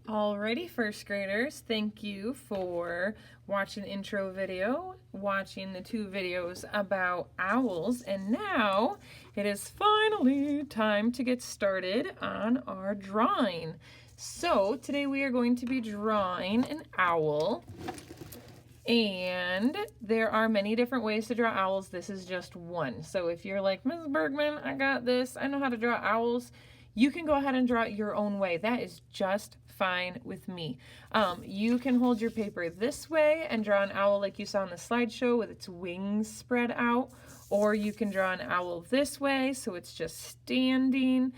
Alrighty, first graders, thank you for watching the intro video, watching the two videos about owls, and now it is finally time to get started on our drawing. So today we are going to be drawing an owl, and there are many different ways to draw owls. This is just one. So if you're like, Mrs. Bergman, I got this, I know how to draw owls, you can go ahead and draw it your own way. That is just fine with me. You can hold your paper this way and draw an owl like you saw in the slideshow with its wings spread out, or you can draw an owl this way so it's just standing.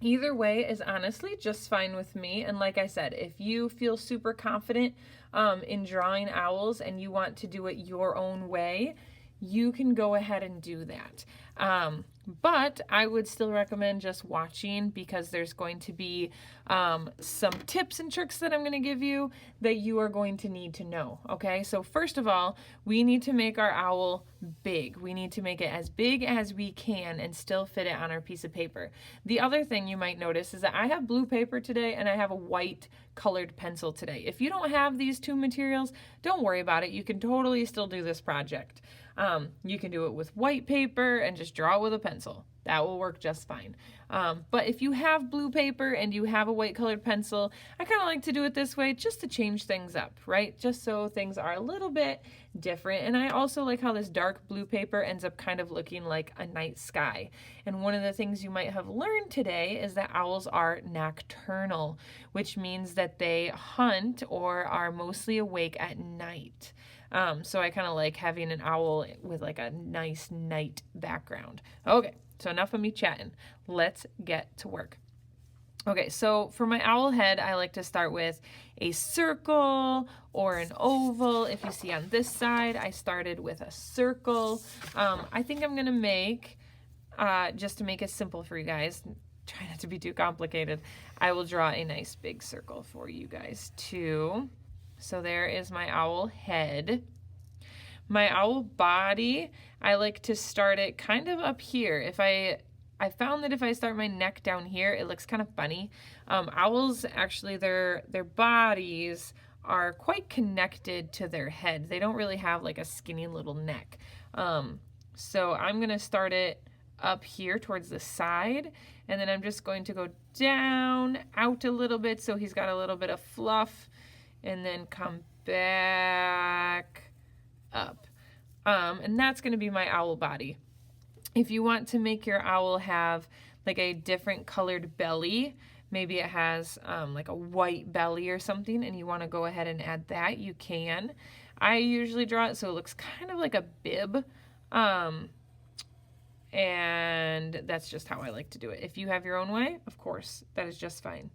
Either way is honestly just fine with me. And like I said, if you feel super confident in drawing owls and you want to do it your own way, you can go ahead and do that. But I would still recommend just watching, because there's going to be some tips and tricks that I'm going to give you that you are going to need to know. Okay, so first of all, we need to make our owl big. We need to make it as big as we can and still fit it on our piece of paper. The other thing you might notice is that I have blue paper today and I have a white colored pencil today. If you don't have these two materials, don't worry about it. You can totally still do this project. You can do it with white paper and just draw it with a pencil. That will work just fine. But if you have blue paper and you have a white colored pencil, I kind of like to do it this way just to change things up, right? Just so things are a little bit different. And I also like how this dark blue paper ends up kind of looking like a night sky. And one of the things you might have learned today is that owls are nocturnal, which means that they hunt or are mostly awake at night. So I kind of like having an owl with like a nice night background. Okay, so enough of me chatting. Let's get to work. Okay, so for my owl head, I like to start with a circle or an oval. If you see on this side, I started with a circle. I think I'm gonna make, just to make it simple for you guys, try not to be too complicated, I will draw a nice big circle for you guys too. So there is my owl head. My owl body, I like to start it kind of up here. I found that if I start my neck down here, it looks kind of funny. Owls, actually, their bodies are quite connected to their head. They don't really have like a skinny little neck. So I'm going to start it up here towards the side, and then I'm just going to go down, out a little bit so he's got a little bit of fluff, and then come back up. And that's going to be my owl body. If you want to make your owl have like a different colored belly, maybe it has like a white belly or something, and you want to go ahead and add that, you can. I usually draw it so it looks kind of like a bib, and that's just how I like to do it. If you have your own way, of course, that is just fine.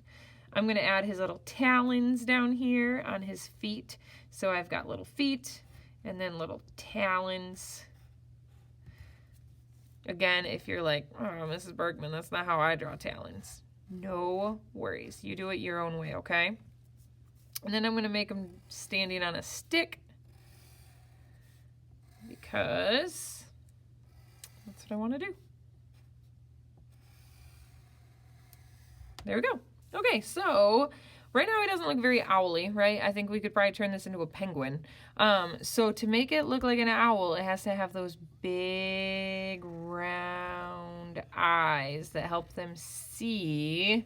I'm going to add his little talons down here on his feet. So I've got little feet and then little talons. Again, if you're like, oh, Mrs. Bergman, that's not how I draw talons. No worries. You do it your own way, okay? And then I'm going to make him standing on a stick, because that's what I want to do. There we go. Okay, so right now he doesn't look very owly, right? I think we could probably turn this into a penguin. So to make it look like an owl, it has to have those big round eyes that help them see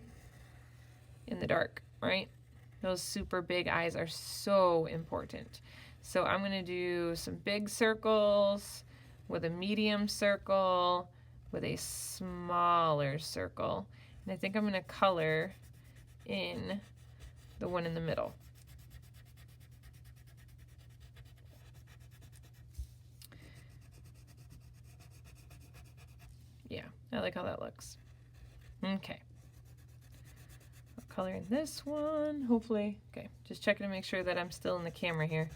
in the dark, right? Those super big eyes are so important. So I'm going to do some big circles with a medium circle with a smaller circle. And I think I'm going to color in the one in the middle. Yeah, I like how that looks. Okay. I'll color in this one, hopefully. Okay, just checking to make sure that I'm still in the camera here.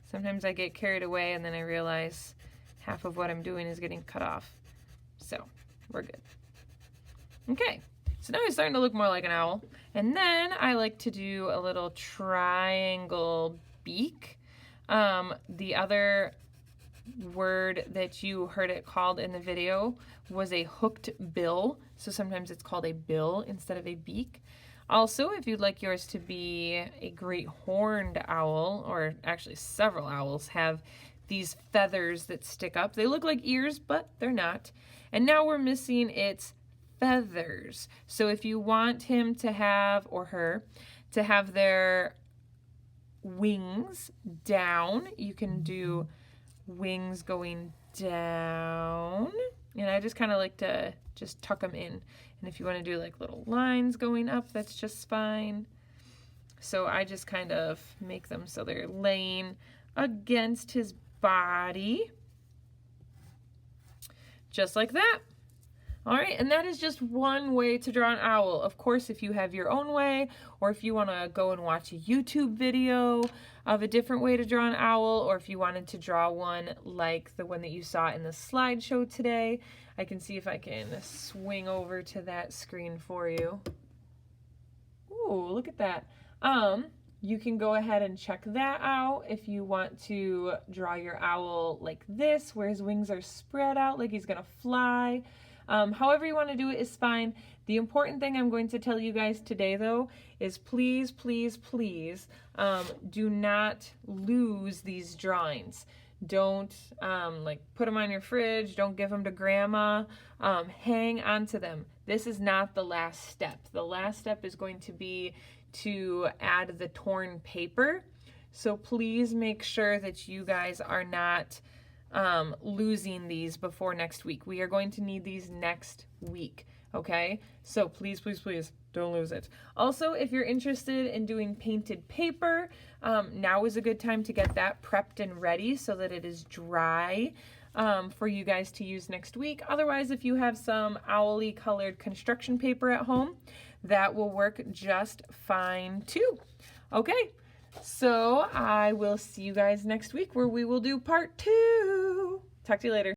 Sometimes I get carried away and then I realize half of what I'm doing is getting cut off. So, we're good. Okay. So now he's starting to look more like an owl. And then I like to do a little triangle beak. The other word that you heard it called in the video was a hooked bill. So sometimes it's called a bill instead of a beak. Also, if you'd like yours to be a great horned owl, or actually several owls have these feathers that stick up. They look like ears, but they're not. And now we're missing its feathers. So if you want him to have, or her, to have their wings down, you can do wings going down. And I just kind of like to just tuck them in. And if you want to do like little lines going up, that's just fine. So I just kind of make them so they're laying against his body. Just like that. All right, and that is just one way to draw an owl. Of course, if you have your own way, or if you want to go and watch a YouTube video of a different way to draw an owl, or if you wanted to draw one like the one that you saw in the slideshow today, I can see if I can swing over to that screen for you. Ooh, look at that. You can go ahead and check that out if you want to draw your owl like this, where his wings are spread out like he's gonna fly. However you want to do it is fine. The important thing I'm going to tell you guys today, though, is please, please, please do not lose these drawings. Don't like put them on your fridge. Don't give them to grandma. Hang on to them. This is not the last step. The last step is going to be to add the torn paper. So please make sure that you guys are not losing these before next week. We are going to need these next week, okay? So please, please, please don't lose it. Also, if you're interested in doing painted paper, now is a good time to get that prepped and ready so that it is dry for you guys to use next week. Otherwise, if you have some owly colored construction paper at home, that will work just fine too. Okay. So I will see you guys next week where we will do part 2. Talk to you later.